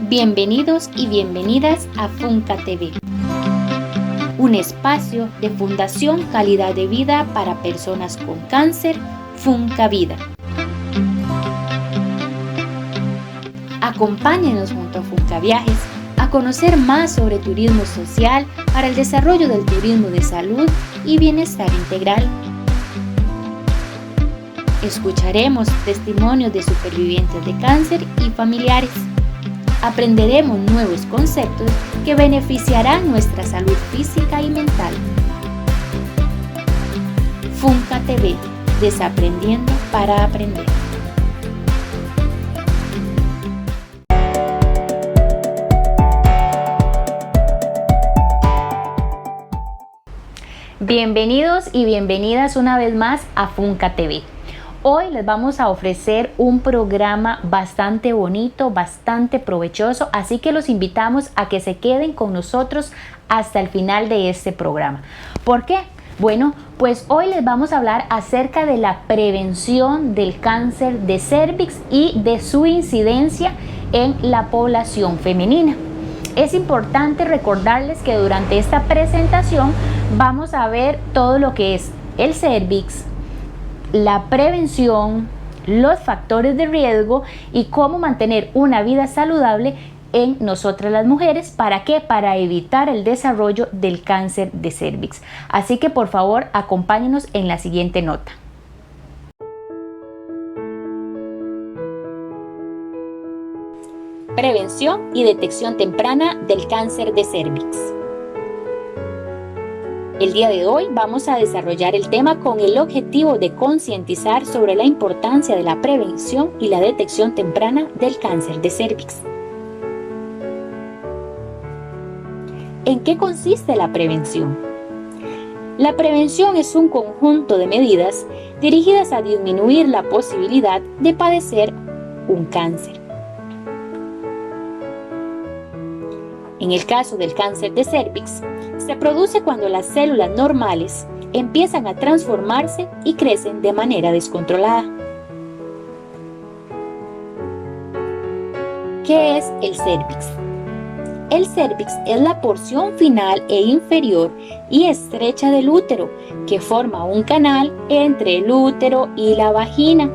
Bienvenidos y bienvenidas a Funca TV, un espacio de Fundación Calidad de Vida para personas con cáncer, Funca Vida. Acompáñenos junto a Funca Viajes a conocer más sobre turismo social para el desarrollo del turismo de salud y bienestar integral. Escucharemos testimonios de supervivientes de cáncer y familiares. Aprenderemos nuevos conceptos que beneficiarán nuestra salud física y mental. Funca TV, desaprendiendo para aprender. Bienvenidos y bienvenidas una vez más a Funca TV. Hoy les vamos a ofrecer un programa bastante bonito, bastante provechoso, así que los invitamos a que se queden con nosotros hasta el final de este programa. ¿Por qué? Bueno, pues hoy les vamos a hablar acerca de la prevención del cáncer de cérvix y de su incidencia en la población femenina. Es importante recordarles que durante esta presentación vamos a ver todo lo que es el cérvix, la prevención, los factores de riesgo y cómo mantener una vida saludable en nosotras las mujeres. ¿Para qué? Para evitar el desarrollo del cáncer de cérvix. Así que por favor acompáñenos en la siguiente nota. Prevención y detección temprana del cáncer de cérvix. El día de hoy vamos a desarrollar el tema con el objetivo de concientizar sobre la importancia de la prevención y la detección temprana del cáncer de cérvix. ¿En qué consiste la prevención? La prevención es un conjunto de medidas dirigidas a disminuir la posibilidad de padecer un cáncer. En el caso del cáncer de cérvix, se produce cuando las células normales empiezan a transformarse y crecen de manera descontrolada. ¿Qué es el cérvix? El cérvix es la porción final e inferior y estrecha del útero que forma un canal entre el útero y la vagina.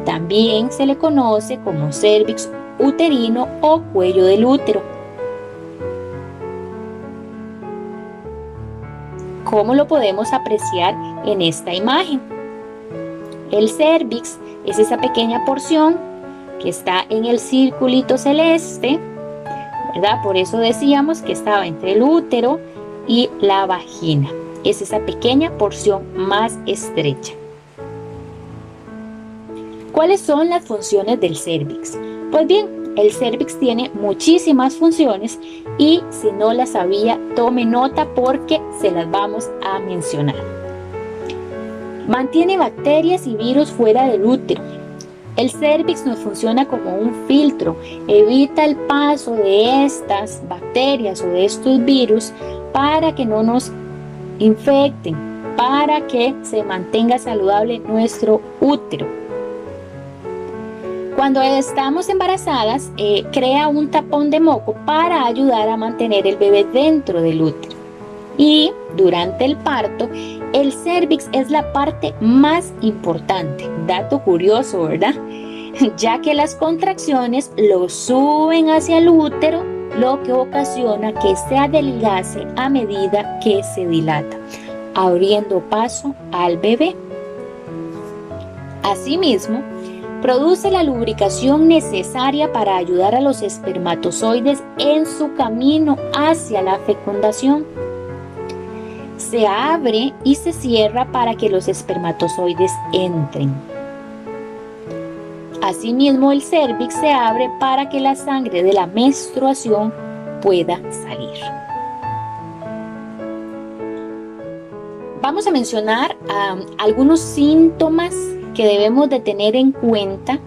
También se le conoce como cérvix uterino o cuello del útero. ¿Cómo lo podemos apreciar en esta imagen? El cérvix es esa pequeña porción que está en el circulito celeste, ¿verdad? Por eso decíamos que estaba entre el útero y la vagina. Es esa pequeña porción más estrecha. ¿Cuáles son las funciones del cérvix? Pues bien, el cérvix tiene muchísimas funciones y si no las sabía, tome nota porque se las vamos a mencionar. Mantiene bacterias y virus fuera del útero. El cérvix nos funciona como un filtro, evita el paso de estas bacterias o de estos virus para que no nos infecten, para que se mantenga saludable nuestro útero. Cuando estamos embarazadas, crea un tapón de moco para ayudar a mantener el bebé dentro del útero. Y durante el parto, el cérvix es la parte más importante. Dato curioso, ¿verdad? Ya que las contracciones lo suben hacia el útero, lo que ocasiona que se adelgace a medida que se dilata, abriendo paso al bebé. Asimismo, produce la lubricación necesaria para ayudar a los espermatozoides en su camino hacia la fecundación. Se abre y se cierra para que los espermatozoides entren. Asimismo, el cérvix se abre para que la sangre de la menstruación pueda salir. Vamos a mencionar algunos síntomas que debemos de tener en cuenta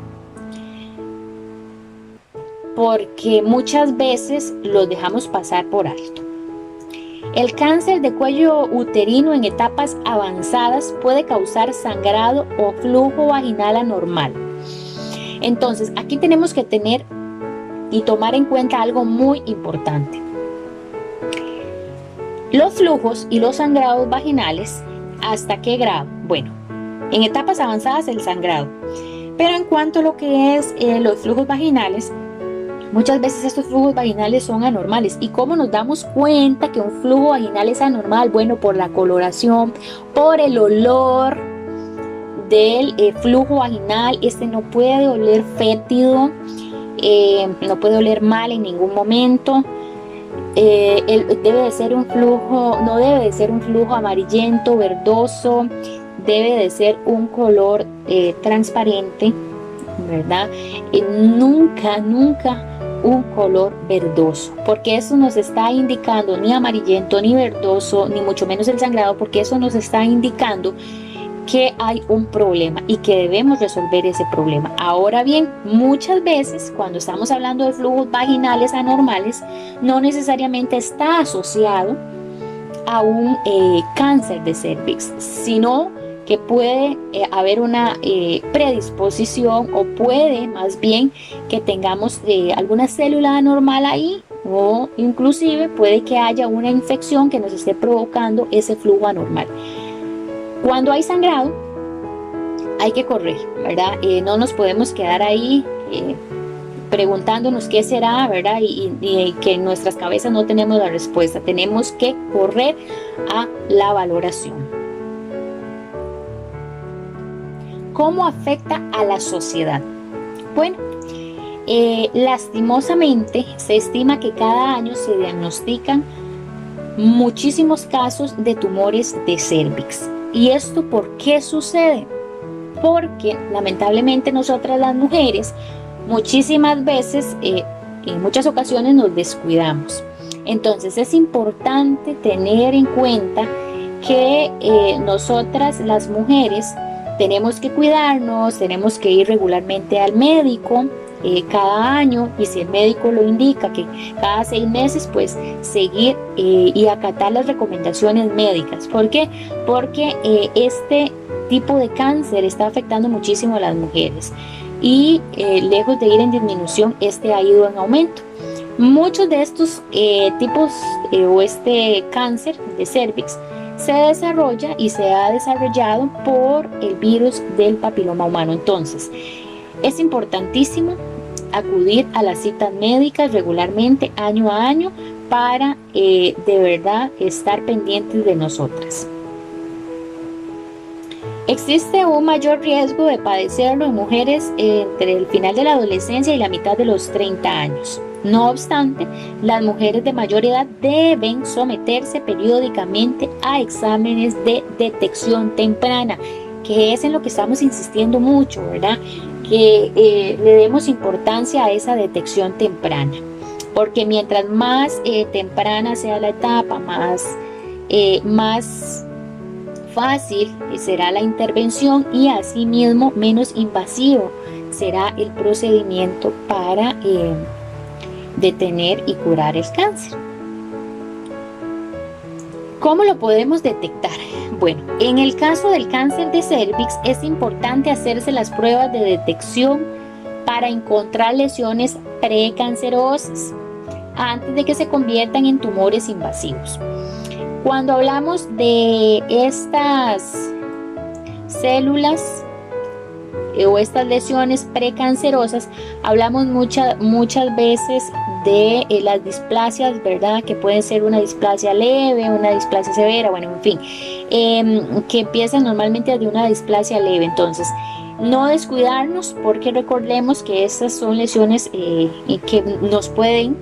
porque muchas veces los dejamos pasar por alto. El cáncer de cuello uterino en etapas avanzadas puede causar sangrado o flujo vaginal anormal. Entonces, aquí tenemos que tener y tomar en cuenta algo muy importante. Los flujos y los sangrados vaginales, ¿hasta qué grado? Bueno, en etapas avanzadas el sangrado, pero en cuanto a lo que es los flujos vaginales, muchas veces estos flujos vaginales son anormales. ¿Y cómo nos damos cuenta que un flujo vaginal es anormal? Bueno, por la coloración, por el olor del flujo vaginal. Este no puede oler fétido, no puede oler mal en ningún momento. Debe de ser un flujo, no debe de ser un flujo amarillento, verdoso, debe de ser un color transparente, ¿verdad? Nunca un color verdoso, porque eso nos está indicando ni amarillento, ni verdoso, ni mucho menos el sangrado, porque eso nos está indicando que hay un problema y que debemos resolver ese problema. Ahora bien, muchas veces cuando estamos hablando de flujos vaginales anormales, no necesariamente está asociado a un cáncer de cervix, sino que puede haber una predisposición, o puede más bien que tengamos alguna célula anormal ahí, o inclusive puede que haya una infección que nos esté provocando ese flujo anormal. Cuando hay sangrado, hay que correr, ¿verdad? No nos podemos quedar ahí preguntándonos qué será, ¿verdad? Y que en nuestras cabezas no tenemos la respuesta. Tenemos que correr a la valoración. ¿Cómo afecta a la sociedad? Bueno, lastimosamente se estima que cada año se diagnostican muchísimos casos de tumores de cervix. ¿Y esto por qué sucede? Porque lamentablemente nosotras las mujeres muchísimas veces, en muchas ocasiones nos descuidamos. Entonces es importante tener en cuenta que nosotras las mujeres tenemos que cuidarnos, tenemos que ir regularmente al médico cada año, y si el médico lo indica que cada 6 meses, pues seguir y acatar las recomendaciones médicas. ¿Por qué? Porque este tipo de cáncer está afectando muchísimo a las mujeres, y lejos de ir en disminución, este ha ido en aumento. Muchos de estos tipos o este cáncer de cervix se desarrolla y se ha desarrollado por el virus del papiloma humano. Entonces, es importantísimo acudir a las citas médicas regularmente, año a año, para de verdad estar pendientes de nosotras. Existe un mayor riesgo de padecerlo en mujeres entre el final de la adolescencia y la mitad de los 30 años. No obstante, las mujeres de mayor edad deben someterse periódicamente a exámenes de detección temprana, que es en lo que estamos insistiendo mucho, ¿verdad? Que le demos importancia a esa detección temprana, porque mientras más temprana sea la etapa, más fácil será la intervención, y asimismo menos invasivo será el procedimiento para detener y curar el cáncer. ¿Cómo lo podemos detectar? Bueno, en el caso del cáncer de cervix es importante hacerse las pruebas de detección para encontrar lesiones precancerosas antes de que se conviertan en tumores invasivos. Cuando hablamos de estas células o estas lesiones precancerosas, hablamos muchas veces de las displasias, ¿verdad? Que pueden ser una displasia leve, una displasia severa, bueno, en fin, que empiezan normalmente de una displasia leve. Entonces, no descuidarnos, porque recordemos que estas son lesiones que nos pueden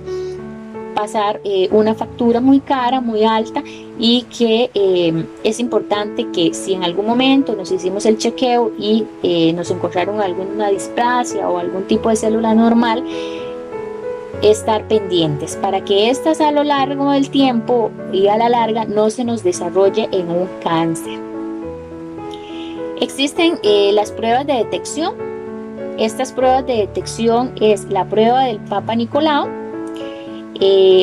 pasar una factura muy cara, muy alta, y que es importante que si en algún momento nos hicimos el chequeo y nos encontraron alguna displasia o algún tipo de célula normal, estar pendientes para que estas a lo largo del tiempo y a la larga no se nos desarrolle en un cáncer. Existen las pruebas de detección. Estas pruebas de detección es la prueba del Papa Nicolau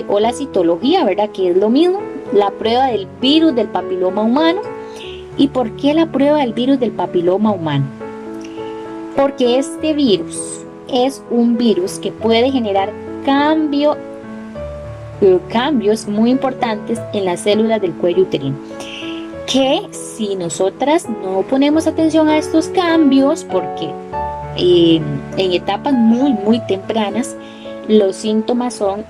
o la citología, ¿verdad? Que es lo mismo, la prueba del virus del papiloma humano. ¿Y por qué la prueba del virus del papiloma humano? Porque este virus es un virus que puede generar cambios muy importantes en las células del cuello uterino, que si nosotras no ponemos atención a estos cambios, porque en etapas muy tempranas los síntomas son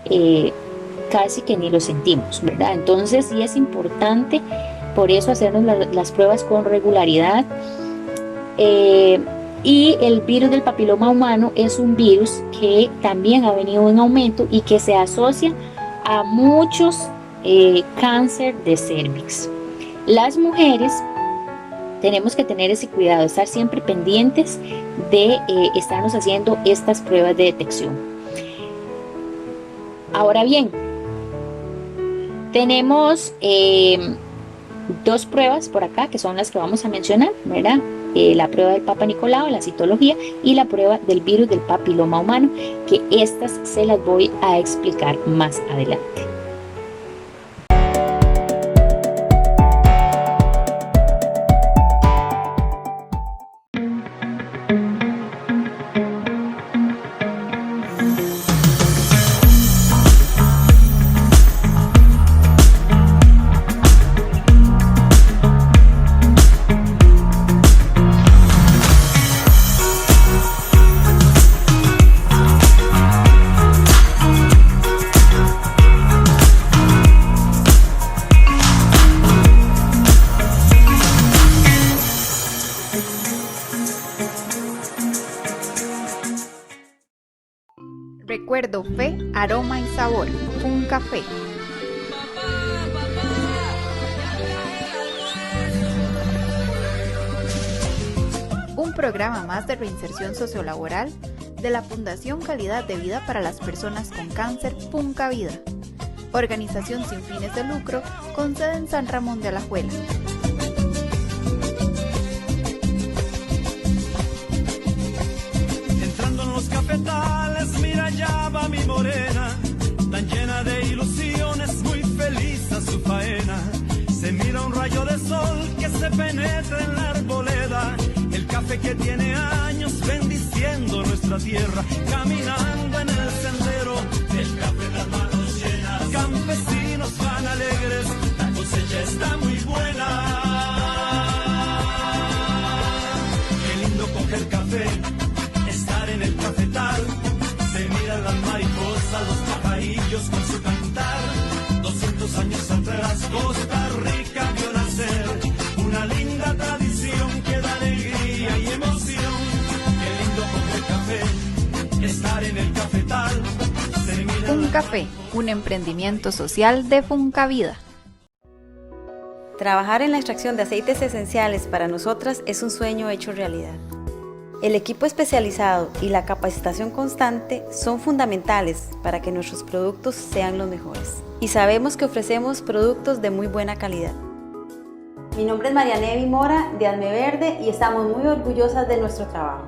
casi que ni los sentimos, ¿verdad? Entonces sí es importante por eso hacernos las pruebas con regularidad. Y el virus del papiloma humano es un virus que también ha venido en aumento y que se asocia a muchos cáncer de cervix. Las mujeres tenemos que tener ese cuidado, estar siempre pendientes de estarnos haciendo estas pruebas de detección. Ahora bien, tenemos dos pruebas por acá que son las que vamos a mencionar, ¿verdad? La prueba del Papa Nicolau, la citología, y la prueba del virus del papiloma humano, que estas se las voy a explicar más adelante. Recuerdo, fe, aroma y sabor. Funcafé. Un programa más de reinserción sociolaboral de la Fundación Calidad de Vida para las Personas con Cáncer Funcavida, organización sin fines de lucro con sede en San Ramón de Alajuela. Entrando en los cafetales, mira ya va mi morena, tan llena de ilusiones, muy feliz a su faena. Se mira un rayo de sol que se penetra en la arboleda, el café que tiene años bendiciendo nuestra tierra, caminando en el sendero, el café en las manos llenas, campesinos van alegres, la cosecha está muy buena. Qué lindo coger café, estar en el cafetal, se miran las mariposas, los pajarillos con su cantar. 200 años atrás Costa Rica vio nacer una linda tradición que da alegría y emoción. Qué lindo coger café, estar en el cafetal. Funcafé, un emprendimiento social de Funcavida. Trabajar en la extracción de aceites esenciales para nosotras es un sueño hecho realidad. El equipo especializado y la capacitación constante son fundamentales para que nuestros productos sean los mejores. Y sabemos que ofrecemos productos de muy buena calidad. Mi nombre es Marianevi Mora de Alme Verde y estamos muy orgullosas de nuestro trabajo.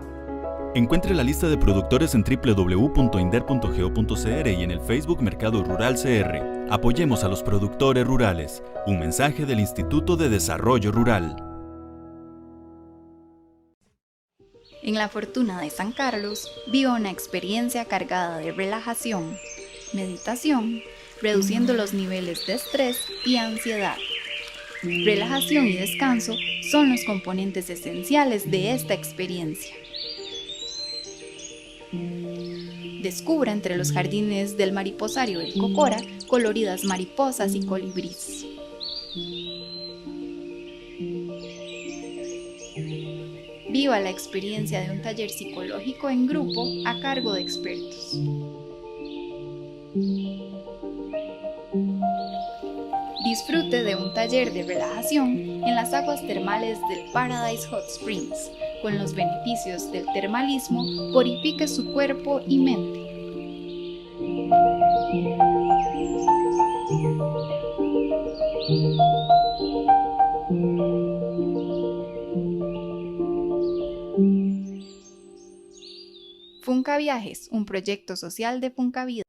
Encuentre la lista de productores en www.inder.go.cr y en el Facebook Mercado Rural CR. Apoyemos a los productores rurales. Un mensaje del Instituto de Desarrollo Rural. En la Fortuna de San Carlos, viva una experiencia cargada de relajación, meditación, reduciendo los niveles de estrés y ansiedad. Relajación y descanso son los componentes esenciales de esta experiencia. Descubra entre los jardines del mariposario El Cocora coloridas mariposas y colibríes. Viva la experiencia de un taller psicológico en grupo a cargo de expertos. Disfrute de un taller de relajación en las aguas termales del Paradise Hot Springs. Con los beneficios del termalismo, purifique su cuerpo y mente. Funca Viajes, un proyecto social de Funcavida.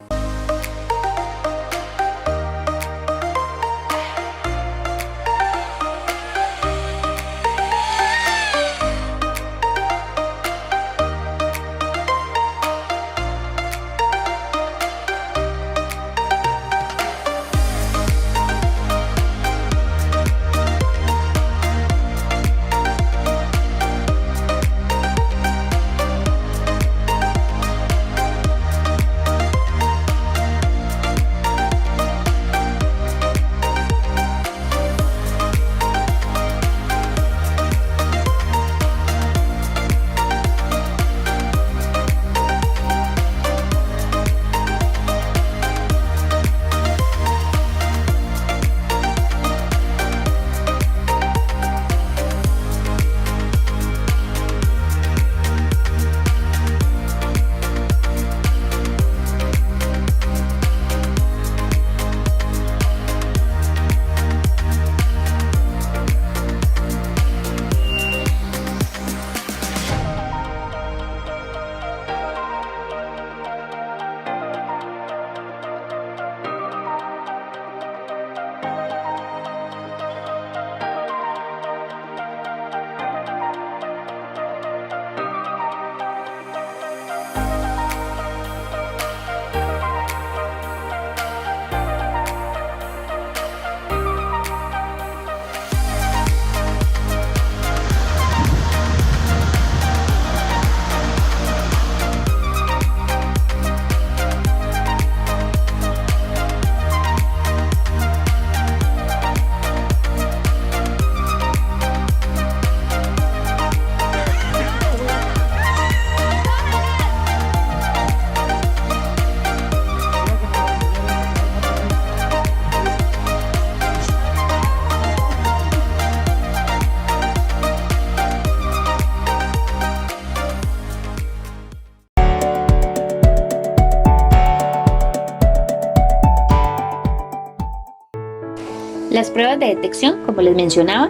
Las pruebas de detección, como les mencionaba,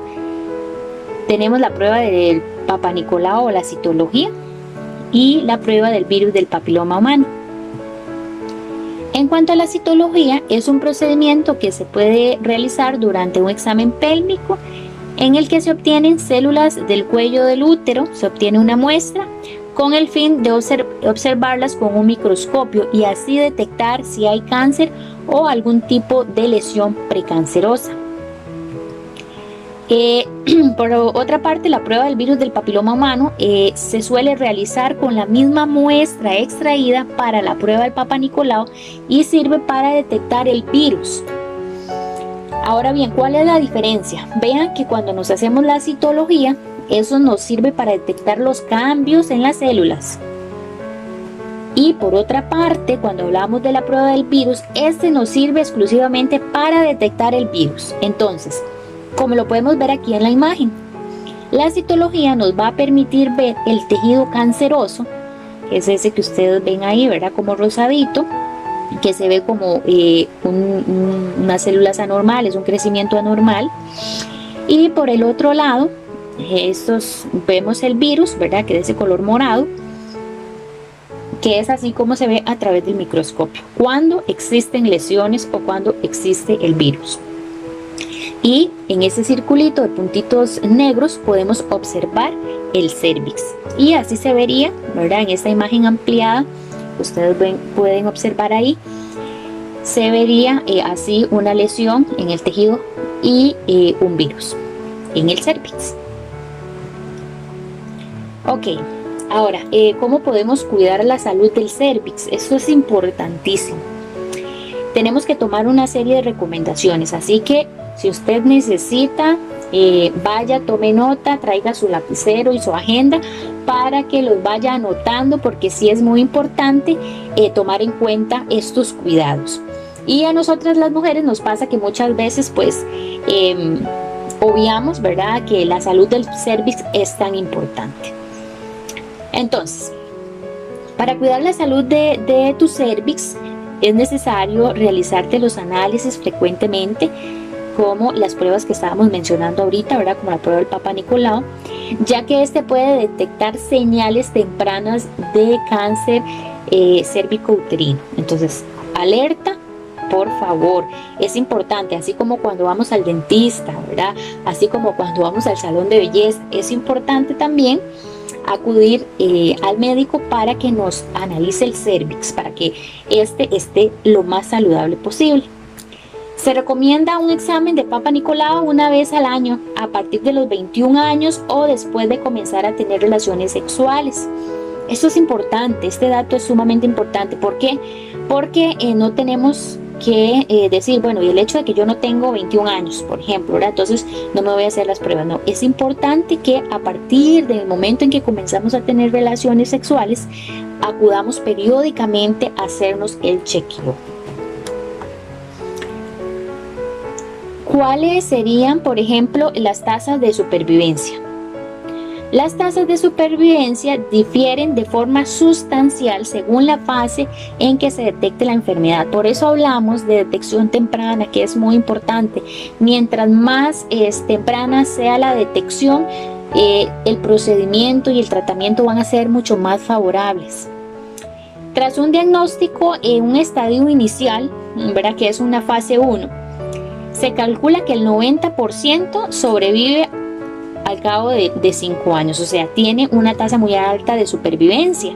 tenemos la prueba del Papa Nicolau o la citología y la prueba del virus del papiloma humano. En cuanto a la citología, es un procedimiento que se puede realizar durante un examen pélvico en el que se obtienen células del cuello del útero, se obtiene una muestra con el fin de observarlas con un microscopio y así detectar si hay cáncer o algún tipo de lesión precancerosa. Por otra parte, la prueba del virus del papiloma humano se suele realizar con la misma muestra extraída para la prueba del Papa Nicolau y sirve para detectar el virus. Ahora bien, ¿cuál es la diferencia? Vean que cuando nos hacemos la citología, eso nos sirve para detectar los cambios en las células. Y por otra parte, cuando hablamos de la prueba del virus, este nos sirve exclusivamente para detectar el virus. Entonces, como lo podemos ver aquí en la imagen, la citología nos va a permitir ver el tejido canceroso, que es ese que ustedes ven ahí, ¿verdad? Como rosadito, que se ve como unas células anormales, un crecimiento anormal. Y por el otro lado, vemos el virus, ¿verdad? Que es de ese color morado, que es así como se ve a través del microscopio, cuando existen lesiones o cuando existe el virus. Y en ese circulito de puntitos negros podemos observar el cérvix. Y así se vería, ¿verdad? En esta imagen ampliada, ustedes pueden observar ahí, se vería así una lesión en el tejido y un virus en el cérvix. Ok, ahora, ¿cómo podemos cuidar la salud del cérvix? Esto es importantísimo. Tenemos que tomar una serie de recomendaciones, así que si usted necesita, vaya, tome nota, traiga su lapicero y su agenda para que los vaya anotando, porque sí es muy importante tomar en cuenta estos cuidados. Y a nosotras las mujeres nos pasa que muchas veces pues obviamos, ¿verdad?, que la salud del cérvix es tan importante. Entonces, para cuidar la salud de tu cérvix es necesario realizarte los análisis frecuentemente, como las pruebas que estábamos mencionando ahorita, ¿verdad? Como la prueba del Papa Nicolau, ya que este puede detectar señales tempranas de cáncer cérvico-uterino. Entonces, alerta, por favor, es importante, así como cuando vamos al dentista, ¿verdad? Así como cuando vamos al salón de belleza, es importante también acudir al médico para que nos analice el cérvix, para que este esté lo más saludable posible. Se recomienda un examen de Papa Nicolau una vez al año, a partir de los 21 años o después de comenzar a tener relaciones sexuales. Esto es importante, este dato es sumamente importante. ¿Por qué? Porque no tenemos que decir, bueno, y el hecho de que yo no tengo 21 años, por ejemplo, ¿verdad? Entonces no me voy a hacer las pruebas. No, es importante que a partir del momento en que comenzamos a tener relaciones sexuales, acudamos periódicamente a hacernos el chequeo. ¿Cuáles serían, por ejemplo, las tasas de supervivencia? Las tasas de supervivencia difieren de forma sustancial según la fase en que se detecte la enfermedad. Por eso hablamos de detección temprana, que es muy importante. Mientras más temprana sea la detección, el procedimiento y el tratamiento van a ser mucho más favorables. Tras un diagnóstico en un estadio inicial, ¿verdad?, que es una fase 1, se calcula que el 90% sobrevive al cabo de 5 años, o sea, tiene una tasa muy alta de supervivencia.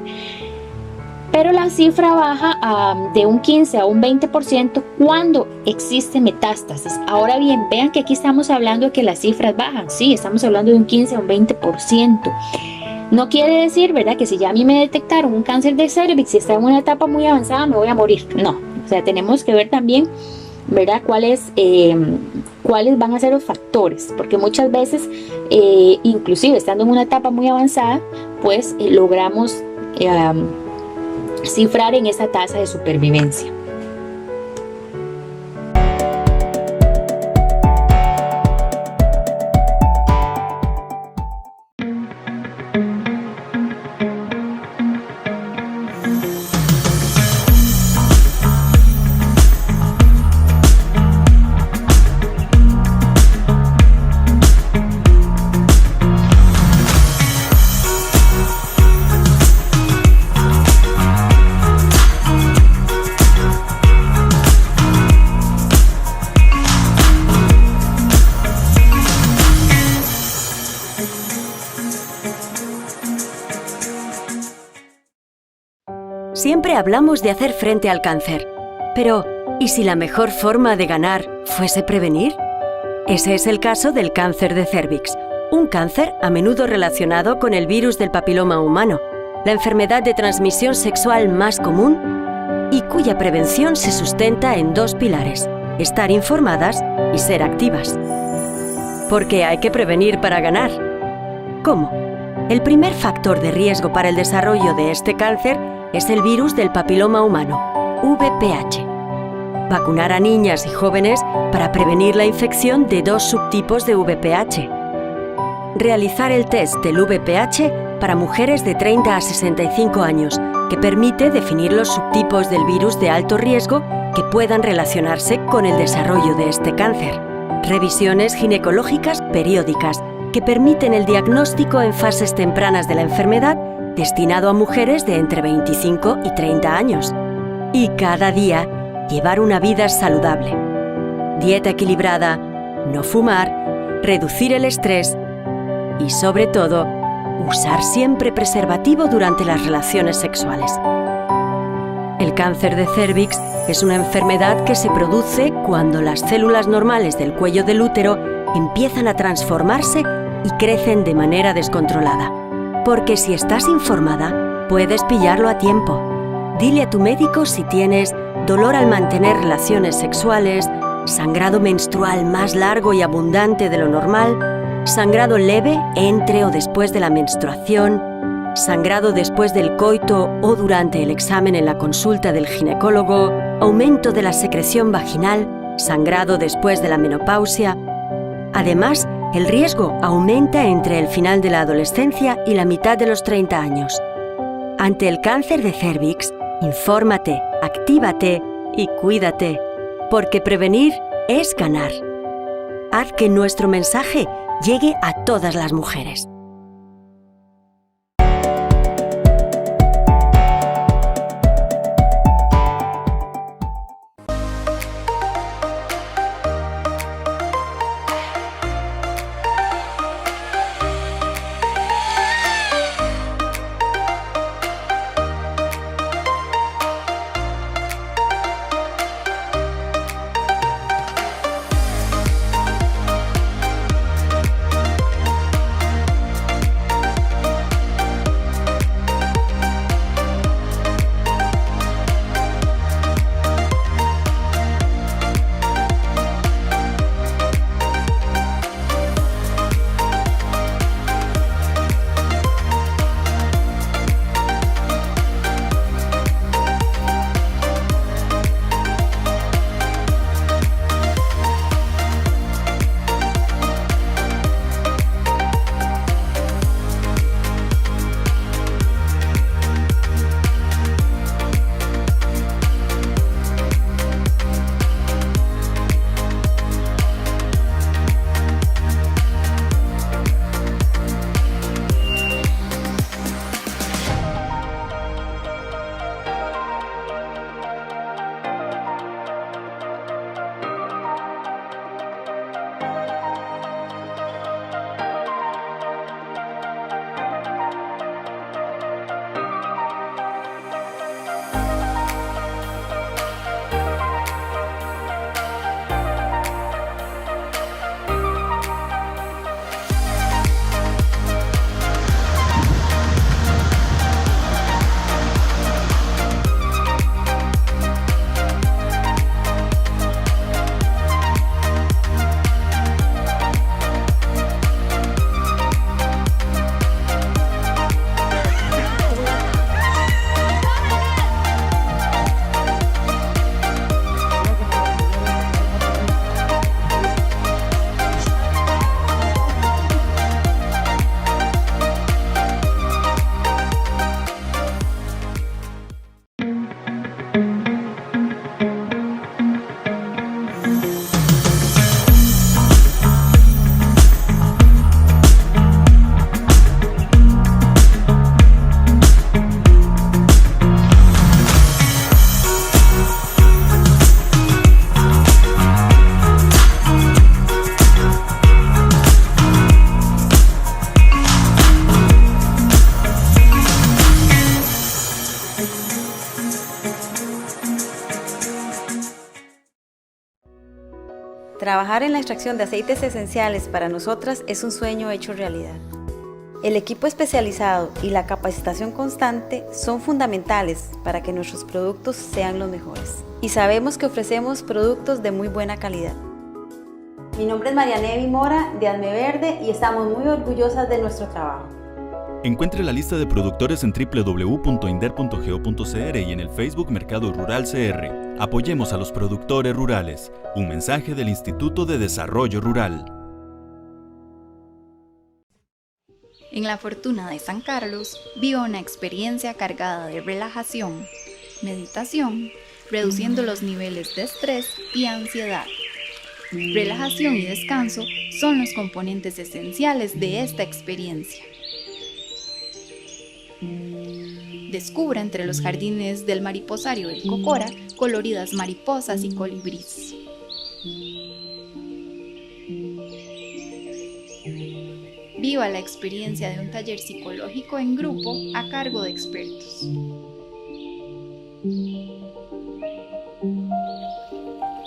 Pero la cifra baja de un 15 a un 20% cuando existe metástasis. Ahora bien, vean que aquí estamos hablando de que las cifras bajan, sí, estamos hablando de un 15 a un 20%. No quiere decir, ¿verdad?, que si ya a mí me detectaron un cáncer de cérvix y está en una etapa muy avanzada, me voy a morir. No, o sea, tenemos que ver también, ¿verdad?, cuáles van a ser los factores, porque muchas veces, inclusive estando en una etapa muy avanzada, pues logramos cifrar en esa tasa de supervivencia. Siempre hablamos de hacer frente al cáncer. Pero, ¿y si la mejor forma de ganar fuese prevenir? Ese es el caso del cáncer de cérvix, un cáncer a menudo relacionado con el virus del papiloma humano, la enfermedad de transmisión sexual más común y cuya prevención se sustenta en 2 pilares: estar informadas y ser activas. Porque hay que prevenir para ganar. ¿Cómo? El primer factor de riesgo para el desarrollo de este cáncer es el virus del papiloma humano, VPH. Vacunar a niñas y jóvenes para prevenir la infección de 2 subtipos de VPH. Realizar el test del VPH para mujeres de 30 a 65 años, que permite definir los subtipos del virus de alto riesgo que puedan relacionarse con el desarrollo de este cáncer. Revisiones ginecológicas periódicas, que permiten el diagnóstico en fases tempranas de la enfermedad, destinado a mujeres de entre 25 y 30 años. Y cada día, llevar una vida saludable. Dieta equilibrada, no fumar, reducir el estrés y, sobre todo, usar siempre preservativo durante las relaciones sexuales. El cáncer de cérvix es una enfermedad que se produce cuando las células normales del cuello del útero empiezan a transformarse y crecen de manera descontrolada. Porque si estás informada, puedes pillarlo a tiempo. Dile a tu médico si tienes dolor al mantener relaciones sexuales, sangrado menstrual más largo y abundante de lo normal, sangrado leve entre o después de la menstruación, sangrado después del coito o durante el examen en la consulta del ginecólogo, aumento de la secreción vaginal, sangrado después de la menopausia. Además, el riesgo aumenta entre el final de la adolescencia y la mitad de los 30 años. Ante el cáncer de cérvix, infórmate, actívate y cuídate, porque prevenir es ganar. Haz que nuestro mensaje llegue a todas las mujeres. Trabajar en la extracción de aceites esenciales para nosotras es un sueño hecho realidad. El equipo especializado y la capacitación constante son fundamentales para que nuestros productos sean los mejores. Y sabemos que ofrecemos productos de muy buena calidad. Mi nombre es María Nevi Mora de Alme Verde y estamos muy orgullosas de nuestro trabajo. Encuentre la lista de productores en www.inder.go.cr y en el Facebook Mercado Rural CR. Apoyemos a los productores rurales. Un mensaje del Instituto de Desarrollo Rural. En La Fortuna de San Carlos, viva una experiencia cargada de relajación, meditación, reduciendo los niveles de estrés y ansiedad. Relajación y descanso son los componentes esenciales de esta experiencia. Descubra entre los jardines del mariposario del Cocora coloridas mariposas y colibríes. Viva la experiencia de un taller psicológico en grupo a cargo de expertos.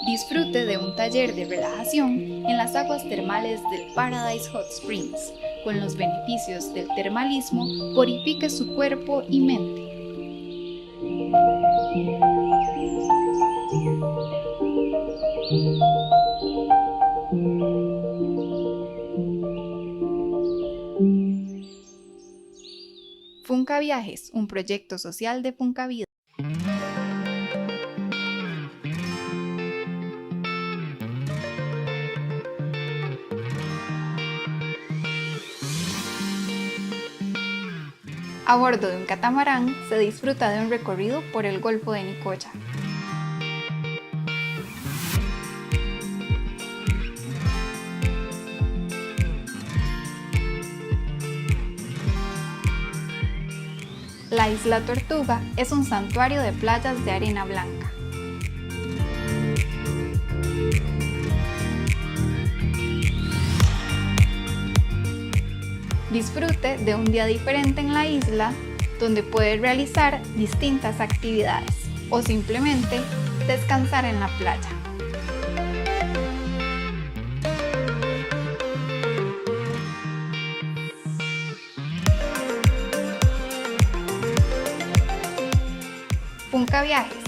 Disfrute de un taller de relajación en las aguas termales del Paradise Hot Springs. Con los beneficios del termalismo, purifique su cuerpo y mente. Funca Viajes, un proyecto social de Funcavida. A bordo de un catamarán se disfruta de un recorrido por el Golfo de Nicoya. La Isla Tortuga es un santuario de playas de arena blanca. Disfrute de un día diferente en la isla, donde puede realizar distintas actividades o simplemente descansar en la playa. Funca Viajes,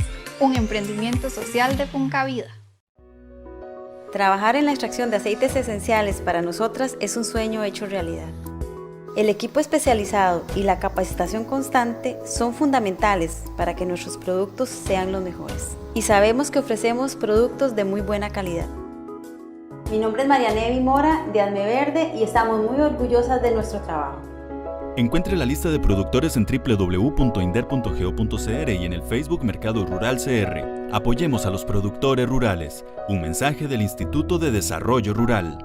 un emprendimiento social de Funcavida. Trabajar en la extracción de aceites esenciales para nosotras es un sueño hecho realidad. El equipo especializado y la capacitación constante son fundamentales para que nuestros productos sean los mejores. Y sabemos que ofrecemos productos de muy buena calidad. Mi nombre es María Nevi Mora de Alme Verde y estamos muy orgullosas de nuestro trabajo. Encuentre la lista de productores en www.inder.go.cr y en el Facebook Mercado Rural CR. Apoyemos a los productores rurales. Un mensaje del Instituto de Desarrollo Rural.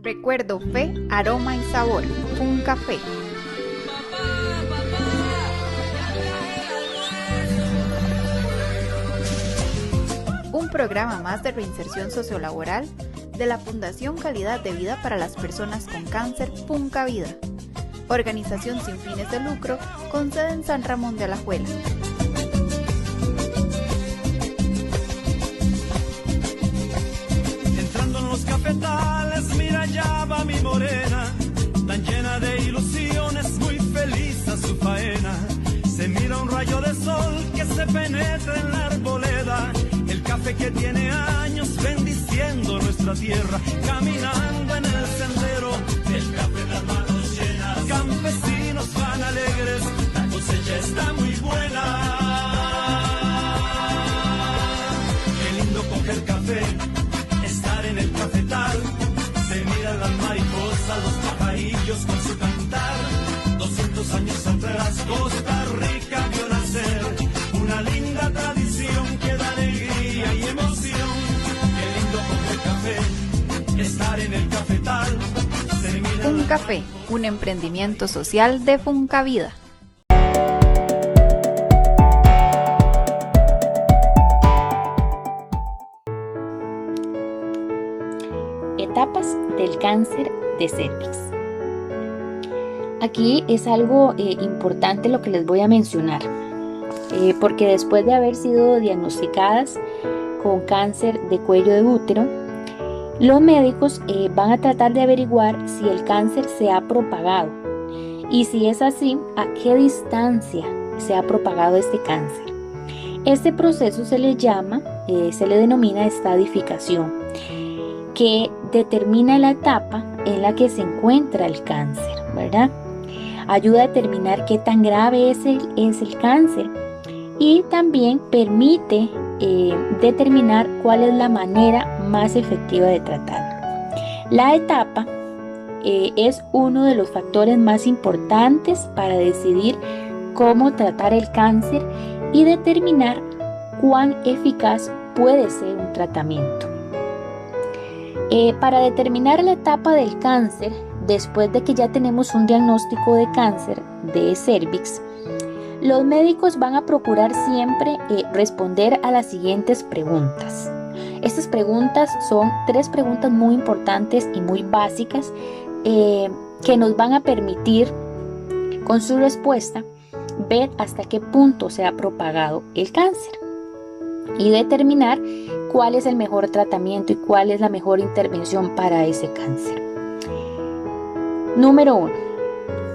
Recuerdo, fe, aroma y sabor. Funcafé. Un programa más de reinserción sociolaboral de la Fundación Calidad de Vida para las Personas con Cáncer Funcavida, organización sin fines de lucro con sede en San Ramón de Alajuela. Entrando en los cafetales, mira ya va mi morena, tan llena de ilusiones, muy feliz a su faena. Se mira un rayo de sol que se penetra en la arboleda, el café que tiene años bendiciendo nuestra tierra, caminando en el sendero, el café de las manos llenas, campesinos van alegres, la cosecha está muy buena. Qué lindo coger café, estar en el cafetal, se miran las mariposas, los pajarillos con su cantar. 200 años atrás Costa Rica vio nacer una linda tradición que da alegría y emoción. Qué lindo coger café, estar en el cafetal. Funcafé, un emprendimiento social de Funcavida. Etapas del cáncer de cérvix. Aquí es algo importante lo que les voy a mencionar, porque después de haber sido diagnosticadas con cáncer de cuello de útero, los médicos van a tratar de averiguar si el cáncer se ha propagado y si es así, a qué distancia se ha propagado este cáncer. Este proceso se le denomina estadificación, que determina la etapa en la que se encuentra el cáncer, ¿verdad? Ayuda a determinar qué tan grave es el cáncer y también permite determinar cuál es la manera más efectiva de tratarlo. La etapa es uno de los factores más importantes para decidir cómo tratar el cáncer y determinar cuán eficaz puede ser un tratamiento. Para determinar la etapa del cáncer, después de que ya tenemos un diagnóstico de cáncer de cérvix, los médicos van a procurar siempre responder a las siguientes preguntas. Estas preguntas son 3 preguntas muy importantes y muy básicas que nos van a permitir, con su respuesta, ver hasta qué punto se ha propagado el cáncer y determinar cuál es el mejor tratamiento y cuál es la mejor intervención para ese cáncer. Número 1.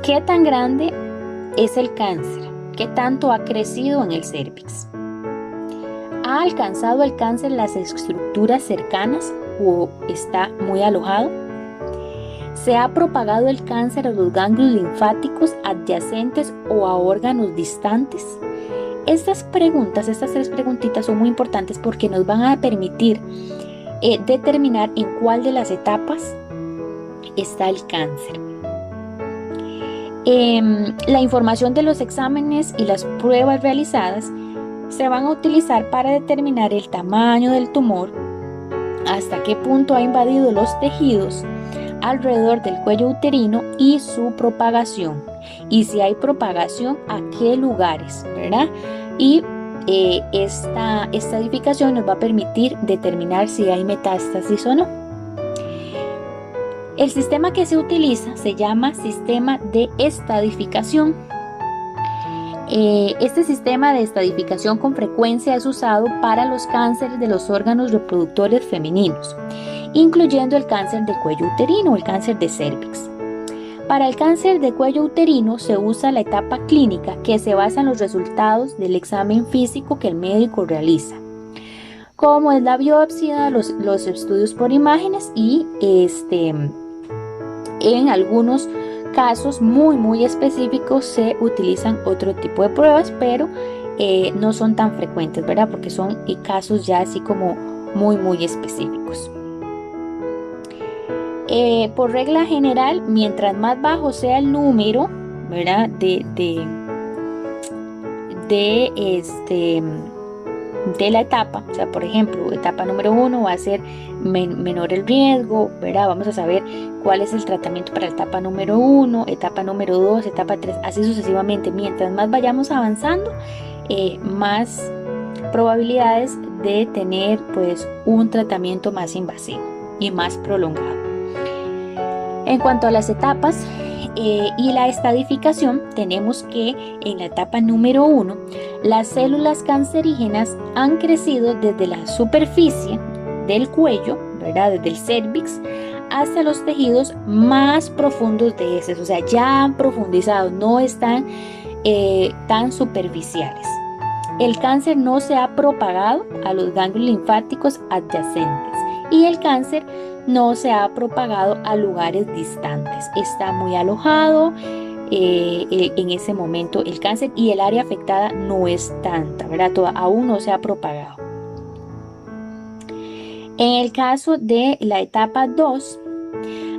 ¿Qué tan grande es el cáncer? ¿Qué tanto ha crecido en el cérvix? ¿Ha alcanzado el cáncer las estructuras cercanas o está muy alojado? ¿Se ha propagado el cáncer a los ganglios linfáticos adyacentes o a órganos distantes? Estas 3 preguntitas son muy importantes porque nos van a permitir determinar en cuál de las etapas está el cáncer. La información de los exámenes y las pruebas realizadas se van a utilizar para determinar el tamaño del tumor, hasta qué punto ha invadido los tejidos alrededor del cuello uterino y su propagación, y si hay propagación, a qué lugares, ¿verdad? Y esta estadificación nos va a permitir determinar si hay metástasis o no. El sistema que se utiliza se llama sistema de estadificación. Este sistema de estadificación con frecuencia es usado para los cánceres de los órganos reproductores femeninos, incluyendo el cáncer de cuello uterino o el cáncer de cérvix. Para el cáncer de cuello uterino se usa la etapa clínica, que se basa en los resultados del examen físico que el médico realiza, como es la biopsia, los estudios por imágenes y en algunos casos muy específicos se utilizan otro tipo de pruebas, pero no son tan frecuentes, ¿verdad? Porque son casos ya así como muy específicos. Por regla general, mientras más bajo sea el número, ¿verdad? de la etapa, o sea, por ejemplo, etapa número 1 va a ser menor el riesgo, ¿verdad? Vamos a saber cuál es el tratamiento para la etapa número 1, etapa número 2, etapa 3, así sucesivamente. Mientras más vayamos avanzando, más probabilidades de tener pues un tratamiento más invasivo y más prolongado. En cuanto a las etapas y la estadificación, tenemos que en la etapa número 1, las células cancerígenas han crecido desde la superficie del cuello, ¿verdad? Desde el cérvix hasta los tejidos más profundos de ese, o sea, ya han profundizado, no están tan superficiales. El cáncer no se ha propagado a los ganglios linfáticos adyacentes y el cáncer no se ha propagado a lugares distantes. Está muy alojado en ese momento el cáncer y el área afectada no es tanta, ¿verdad? Aún no se ha propagado. En el caso de la etapa 2,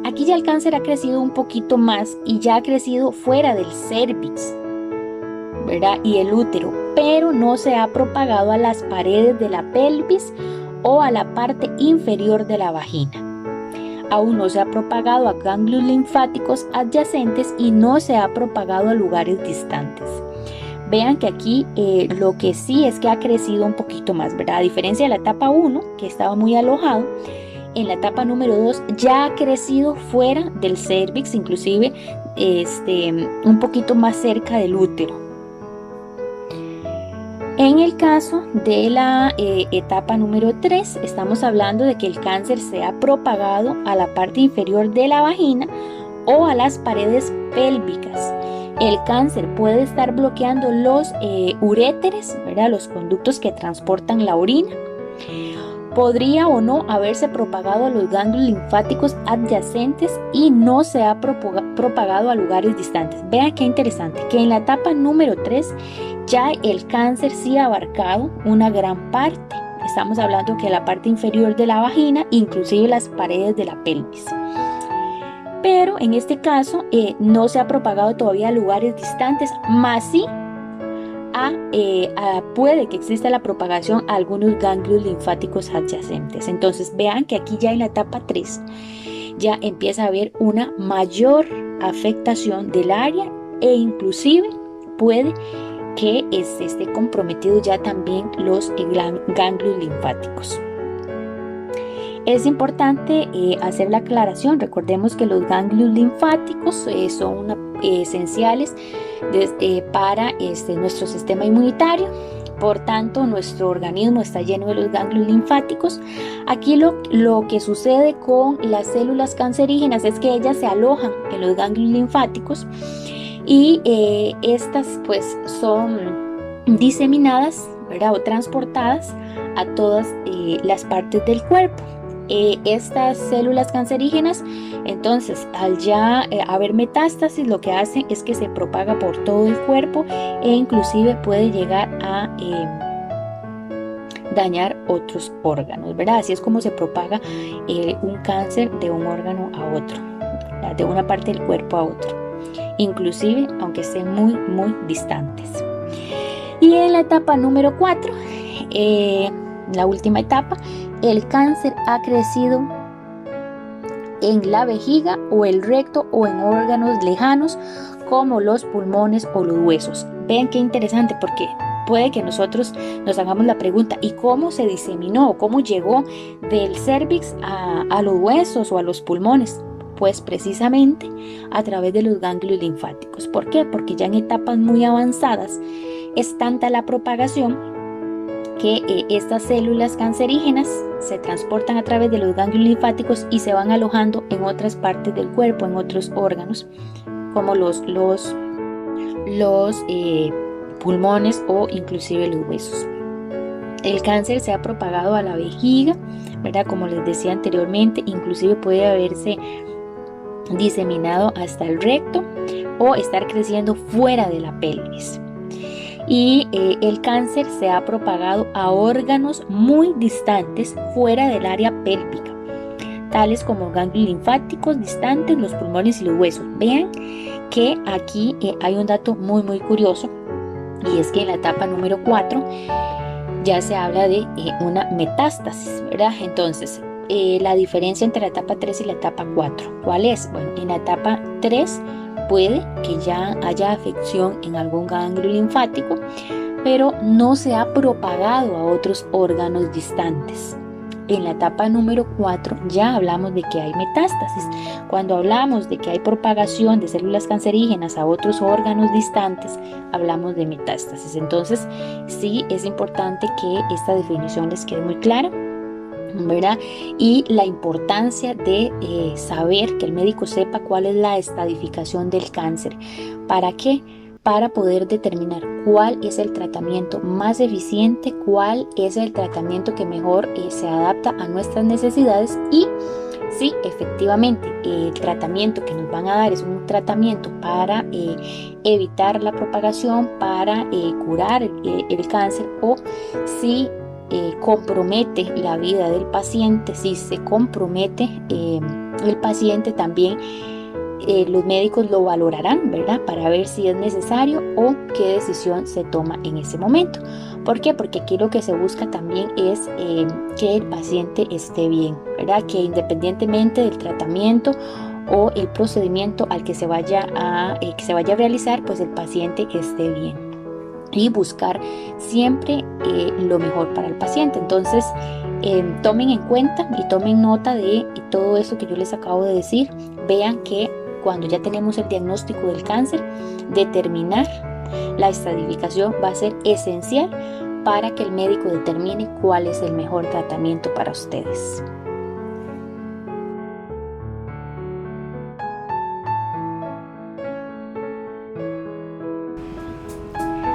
aquí ya el cáncer ha crecido un poquito más y ya ha crecido fuera del cérvix, ¿verdad? Y el útero, pero no se ha propagado a las paredes de la pelvis o a la parte inferior de la vagina. Aún no se ha propagado a ganglios linfáticos adyacentes y no se ha propagado a lugares distantes. Vean que aquí lo que sí es que ha crecido un poquito más, ¿verdad? A diferencia de la etapa 1, que estaba muy alojado, en la etapa número 2 ya ha crecido fuera del cérvix, inclusive un poquito más cerca del útero. En el caso de la etapa número 3, estamos hablando de que el cáncer se ha propagado a la parte inferior de la vagina o a las paredes pélvicas. El cáncer puede estar bloqueando los uréteres, ¿verdad? Los conductos que transportan la orina. Podría o no haberse propagado a los ganglios linfáticos adyacentes y no se ha propagado a lugares distantes. Vean qué interesante, que en la etapa número 3 ya el cáncer sí ha abarcado una gran parte. Estamos hablando que la parte inferior de la vagina, inclusive las paredes de la pelvis. Pero en este caso no se ha propagado todavía a lugares distantes, más sí puede que exista la propagación a algunos ganglios linfáticos adyacentes. Entonces vean que aquí ya en la etapa 3 ya empieza a haber una mayor afectación del área e inclusive puede que esté comprometido ya también los ganglios linfáticos. Es importante hacer la aclaración. Recordemos que los ganglios linfáticos son esenciales para nuestro sistema inmunitario. Por tanto, nuestro organismo está lleno de los ganglios linfáticos. Aquí lo que sucede con las células cancerígenas es que ellas se alojan en los ganglios linfáticos y estas pues son diseminadas, ¿verdad? O transportadas a todas las partes del cuerpo. Estas células cancerígenas, entonces al ya haber metástasis, lo que hacen es que se propaga por todo el cuerpo e inclusive puede llegar a dañar otros órganos, ¿verdad? Así es como se propaga un cáncer de un órgano a otro, de una parte del cuerpo a otro, inclusive aunque estén muy distantes. Y en la etapa número 4, la última etapa, el cáncer ha crecido en la vejiga o el recto o en órganos lejanos como los pulmones o los huesos. Vean qué interesante, porque puede que nosotros nos hagamos la pregunta, ¿y cómo se diseminó o cómo llegó del cervix a los huesos o a los pulmones? Pues precisamente a través de los ganglios linfáticos. ¿Por qué? Porque ya en etapas muy avanzadas es tanta la propagación que estas células cancerígenas se transportan a través de los ganglios linfáticos y se van alojando en otras partes del cuerpo, en otros órganos, como los pulmones o inclusive los huesos. El cáncer se ha propagado a la vejiga, ¿verdad? Como les decía anteriormente, inclusive puede haberse diseminado hasta el recto o estar creciendo fuera de la pelvis. Y el cáncer se ha propagado a órganos muy distantes fuera del área pélvica, tales como ganglios linfáticos distantes, los pulmones y los huesos. Vean que aquí hay un dato muy curioso, y es que en la etapa número 4 ya se habla de una metástasis, ¿verdad? Entonces, la diferencia entre la etapa 3 y la etapa 4, ¿cuál es? Bueno, en la etapa 3 puede que ya haya afección en algún ganglio linfático, pero no se ha propagado a otros órganos distantes. En la etapa número 4 ya hablamos de que hay metástasis. Cuando hablamos de que hay propagación de células cancerígenas a otros órganos distantes, hablamos de metástasis. Entonces, sí es importante que esta definición les quede muy clara, ¿verdad? Y la importancia de saber, que el médico sepa cuál es la estadificación del cáncer. ¿Para qué? Para poder determinar cuál es el tratamiento más eficiente, cuál es el tratamiento que mejor se adapta a nuestras necesidades, y si efectivamente el tratamiento que nos van a dar es un tratamiento para evitar la propagación, para curar el cáncer, o si compromete la vida del paciente, si se compromete el paciente también, los médicos lo valorarán, ¿verdad? Para ver si es necesario o qué decisión se toma en ese momento. ¿Por qué? Porque aquí lo que se busca también es que el paciente esté bien, ¿verdad? Que independientemente del tratamiento o el procedimiento al que se vaya a realizar, pues el paciente esté bien. Y buscar siempre lo mejor para el paciente. Entonces, tomen en cuenta y tomen nota de todo eso que yo les acabo de decir. Vean que cuando ya tenemos el diagnóstico del cáncer, determinar la estadificación va a ser esencial para que el médico determine cuál es el mejor tratamiento para ustedes.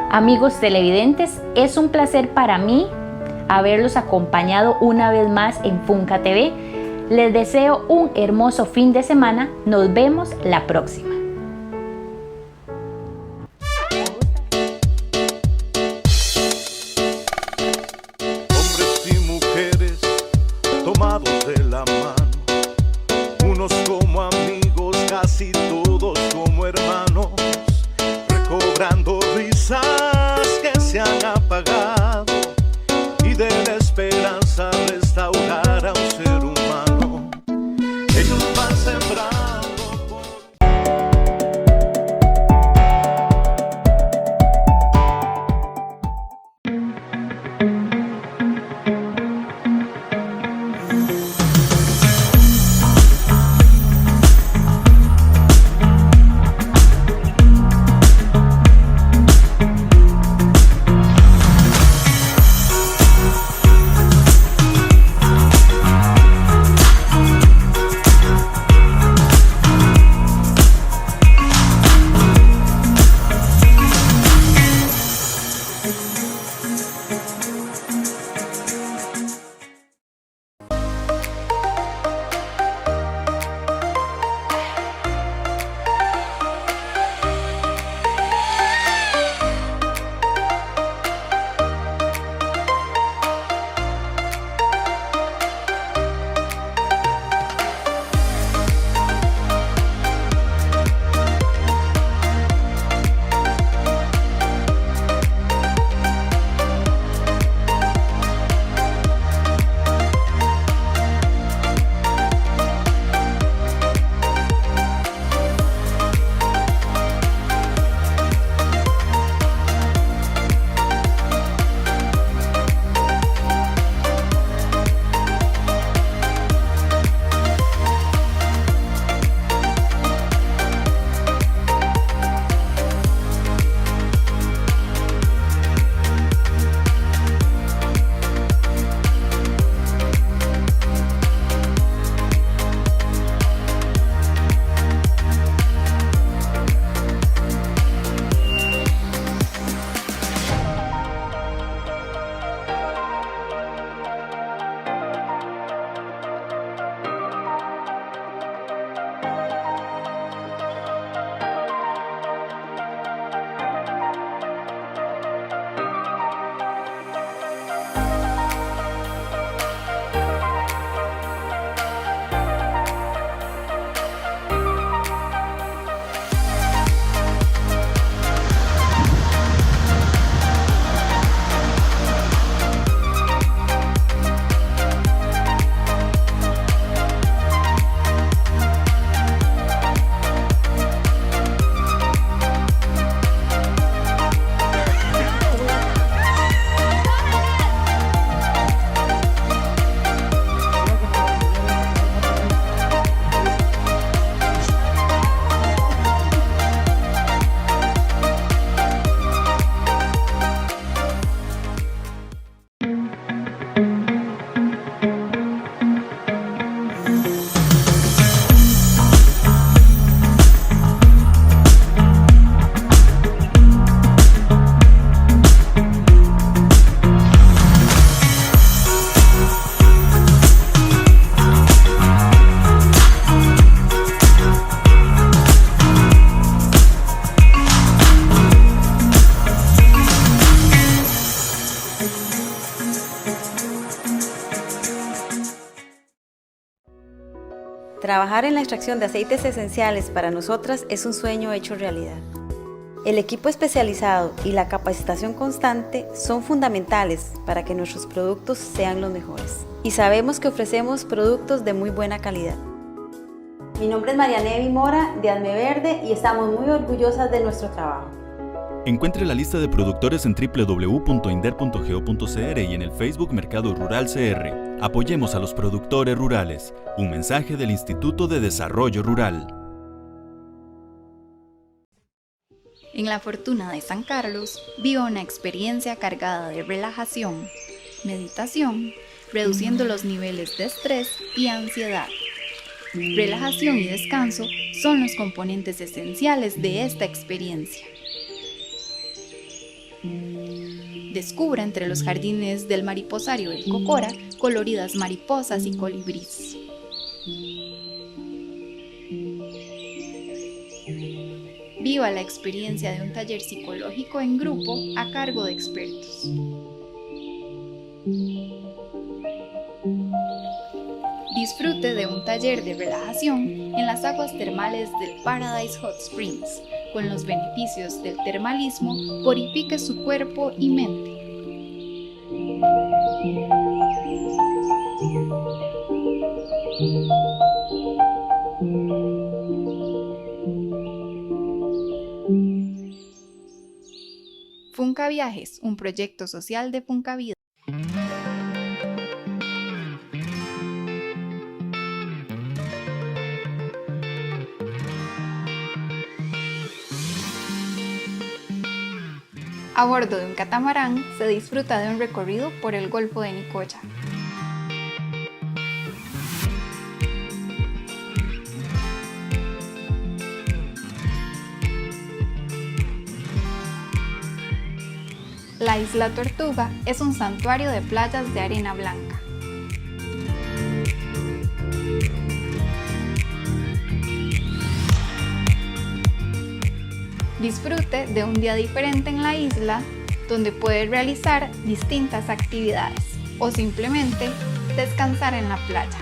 Amigos televidentes, es un placer para mí haberlos acompañado una vez más en Funka TV. Les deseo un hermoso fin de semana. Nos vemos la próxima. Hombres y mujeres tomados de la mano, unos como amigos, casi todos como hermanos, recobrando risas que se han apagado y de la esperanza restaurar a un ser humano. Ellos van sembrando por... Trabajar en la extracción de aceites esenciales para nosotras es un sueño hecho realidad. El equipo especializado y la capacitación constante son fundamentales para que nuestros productos sean los mejores. Y sabemos que ofrecemos productos de muy buena calidad. Mi nombre es Marianevi Mora de Alme Verde y estamos muy orgullosas de nuestro trabajo. Encuentre la lista de productores en www.inder.go.cr y en el Facebook Mercado Rural CR. Apoyemos a los productores rurales. Un mensaje del Instituto de Desarrollo Rural. En la Fortuna de San Carlos, viva una experiencia cargada de relajación, meditación, reduciendo los niveles de estrés y ansiedad. Relajación y descanso son los componentes esenciales de esta experiencia. Descubra entre los jardines del mariposario del Cocora coloridas mariposas y colibríes. Viva la experiencia de un taller psicológico en grupo a cargo de expertos. Disfrute de un taller de relajación en las aguas termales del Paradise Hot Springs. Con los beneficios del termalismo, purifique su cuerpo y mente. Funca Viajes, un proyecto social de Funcavida. A bordo de un catamarán se disfruta de un recorrido por el Golfo de Nicoya. La Isla Tortuga es un santuario de playas de arena blanca. Disfrute de un día diferente en la isla, donde puede realizar distintas actividades o simplemente descansar en la playa.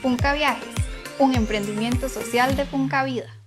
Funca Viajes, un emprendimiento social de Funcavida.